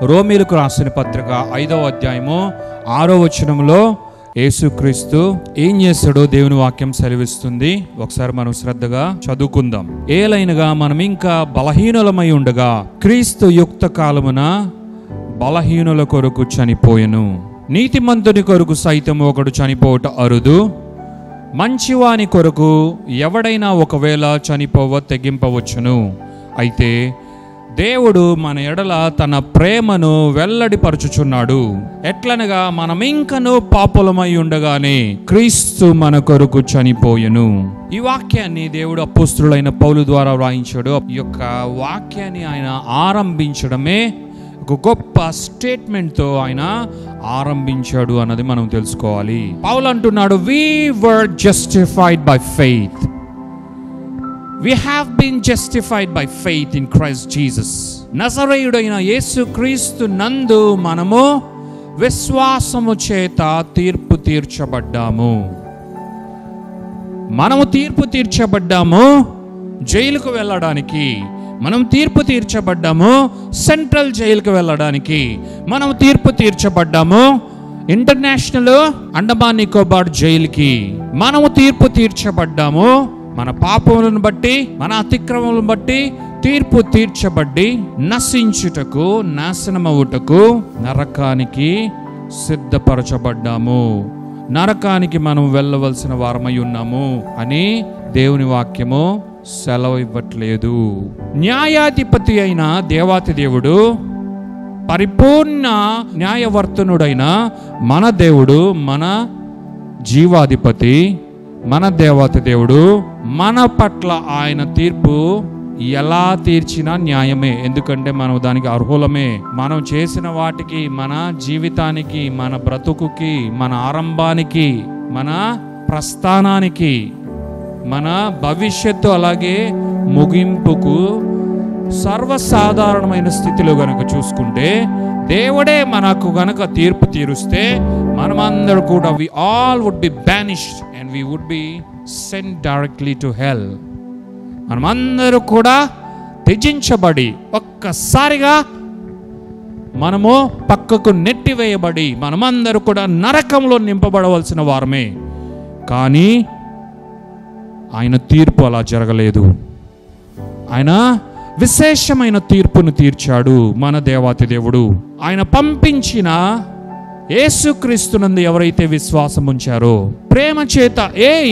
రోమీలకు రాసిన పత్రిక 5వ అధ్యాయము 6వ వచనంలో యేసుక్రీస్తు ఏం చేస్తాడో దేవుని వాక్యం సెలవిస్తుంది. ఒకసారి మనం శ్రద్ధగా చదువుకుందాం. ఏలైనగా మనం ఇంకా బలహీనులమై ఉండగా క్రీస్తు యుక్త కాలమున బలహీనుల కొరకు చనిపోయెను. నీతిమంతుని కొరకు సైతం ఒకడు చనిపోవట అరుదు. మంచివాని కొరకు ఎవడైనా ఒకవేళ చనిపోవ తెగింపవచ్చును. అయితే దేవుడు మన ఎడల తన ప్రేమను వెల్లడిపరచుచున్నాడు. ఎట్లనగా మనం ఇంకను పాపులమై ఉండగానే క్రీస్తు మన కొరకు చనిపోయెను. ఈ వాక్యాన్ని దేవుడు అపోస్తలుడైన పౌలు ద్వారా వ్రాయించాడు. ఈ యొక్క వాక్యాన్ని ఆయన ఆరంభించడమే ఒక గొప్ప స్టేట్మెంట్ తో ఆయన ఆరంభించాడు అన్నది మనం తెలుసుకోవాలి. పౌలు అంటున్నాడు, we were justified by faith. We have been justified by faith in Christ Jesus. నజరేయుడైన యేసుక్రీస్తు నందు మనము విశ్వాసము చేత తీర్పు తీర్చబడ్డాము. మనము తీర్పు తీర్చబడ్డాము జైలుకు వెళ్ళడానికి. మనం తీర్పు తీర్చబడ్డాము సెంట్రల్ జైలుకు వెళ్ళడానికి. మనం తీర్పు తీర్చబడ్డాము ఇంటర్నేషనల్ అండమాన్ నికోబార్ జైలుకి. మనము తీర్పు తీర్చబడ్డాము మన పాపములను బట్టి, మన అతిక్రమములను బట్టి తీర్పు తీర్చబడి నశించుటకు, నాశనమవుటకు నరకానికి సిద్ధపరచబడ్డాము. నరకానికి మనం వెళ్ళవలసిన వారమై ఉన్నాము అని దేవుని వాక్యము సెలవు ఇవ్వట్లేదు. న్యాయాధిపతి అయిన దేవాతి దేవుడు, పరిపూర్ణ న్యాయవర్తనుడైన మన దేవుడు, మన జీవాధిపతి, మన దేవాతి దేవుడు మన పట్ల ఆయన తీర్పు ఎలా తీర్చినా న్యాయమే. ఎందుకంటే మనం దానికి అర్హులమే. మనం చేసిన వాటికి, మన జీవితానికి, మన బ్రతుకుకి, మన ఆరంభానికి, మన ప్రస్థానానికి, మన భవిష్యత్తు అలాగే ముగింపుకు సర్వసాధారణమైన స్థితిలో గనక చూసుకుంటే దేవుడే మనకు గనక తీర్పు తీరుస్తే మనమందరూ కూడా we all would be banished and we would be sent directly to hell. మనమందరూ కూడా త్యజించబడి ఒక్కసారిగా మనము పక్కకు నెట్టివేయబడి మనమందరూ కూడా నరకంలో నింపబడవలసిన వారమే. కానీ ఆయన తీర్పు అలా జరగలేదు. ఆయన విశేషమైన తీర్పును తీర్చాడు మన దేవాతి దేవుడు. ఆయన పంపించిన యేసుక్రీస్తునందు ఎవరైతే విశ్వాసం ఉంచారో, ప్రేమ చేత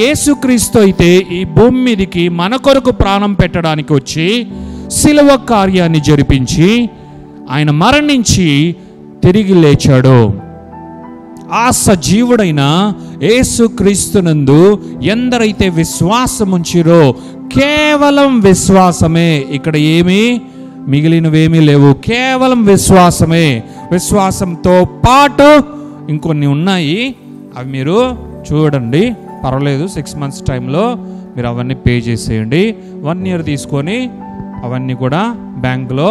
యేసుక్రీస్తు అయితే ఈ భూమి మీదికి మన కొరకు ప్రాణం పెట్టడానికి వచ్చి శిలువ కార్యాన్ని జరిపించి ఆయన మరణించి తిరిగి లేచాడు. ఆ సజీవుడైన యేసుక్రీస్తునందు ఎందరైతే విశ్వాసం ఉంచిరో, కేవలం విశ్వాసమే, ఇక్కడ ఏమీ మిగిలినవేమీ లేవు, కేవలం విశ్వాసమే. విశ్వాసంతో పాటు ఇంకొన్ని ఉన్నాయి, అవి మీరు చూడండి, పర్వాలేదు. 6 months టైంలో మీరు అవన్నీ పే చేసేయండి. 1 year తీసుకొని అవన్నీ కూడా బ్యాంకులో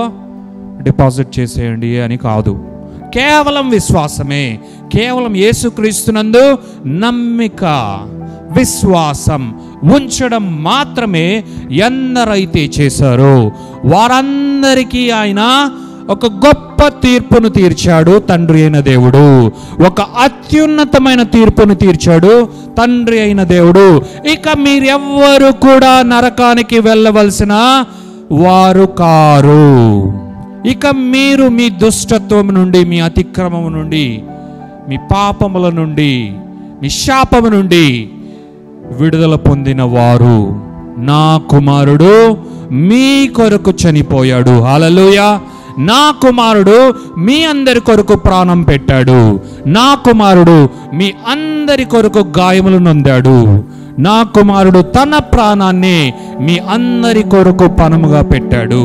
డిపాజిట్ చేసేయండి అని కాదు. కేవలం విశ్వాసమే. కేవలం యేసుక్రీస్తునందు నమ్మిక, విశ్వాసం ఉంచడం మాత్రమే ఎందరైతే చేశారో వారందరికీ ఆయన ఒక గొప్ప తీర్పును తీర్చాడు తండ్రి అయిన దేవుడు. ఒక అత్యున్నతమైన తీర్పును తీర్చాడు తండ్రి అయిన దేవుడు. ఇక మీరెవ్వరు కూడా నరకానికి వెళ్ళవలసిన వారు కారు. ఇక మీరు మీ దుష్టత్వం నుండి, మీ అతిక్రమము నుండి, మీ పాపముల నుండి, మీ శాపము నుండి విడుదల పొందిన వారు. నా కుమారుడు మీ కొరకు చనిపోయాడు. హల్లెలూయా. నా కుమారుడు మీ అందరి కొరకు ప్రాణం పెట్టాడు. నా కుమారుడు మీ అందరి కొరకు గాయములు నొందాడు. నా కుమారుడు తన ప్రాణాన్ని మీ అందరి కొరకు పణముగా పెట్టాడు.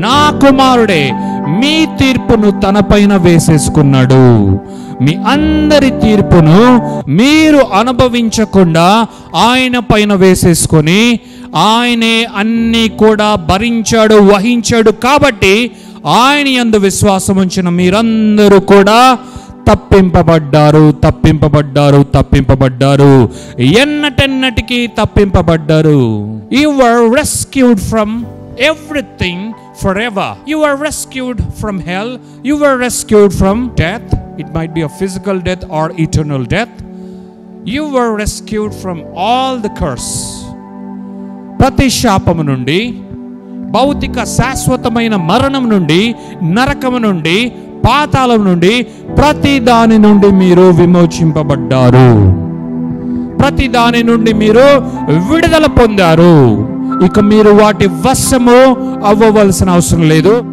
నా కుమారుడే మీ తీర్పును తన పైన వేసేసుకున్నాడు. మీ అందరి తీర్పును మీరు అనుభవించకుండా ఆయన పైన వేసేసుకొని ఆయనే అన్నీ కూడా భరించాడు, వహించాడు. కాబట్టి ఆయన యందు విశ్వాసం ఉంచిన మీరందరూ కూడా తప్పింపబడ్డారు, తప్పింపబడ్డారు, తప్పింపబడ్డారు, ఎన్నటెన్నటికీ తప్పింపబడ్డారు. You were rescued from everything forever. You were rescued from hell. You were rescued from death. It might be a physical death or eternal death. You were rescued from all the curse. ప్రతి శాపము నుండి, భౌతిక శాశ్వతమైన మరణం నుండి, నరకము నుండి, పాతాళం నుండి, ప్రతి దాని నుండి మీరు విమోచింపబడ్డారు. ప్రతి దాని నుండి మీరు విడుదల పొందారు. ఇక మీరు వాటి వశము అవ్వవలసిన అవసరం లేదు.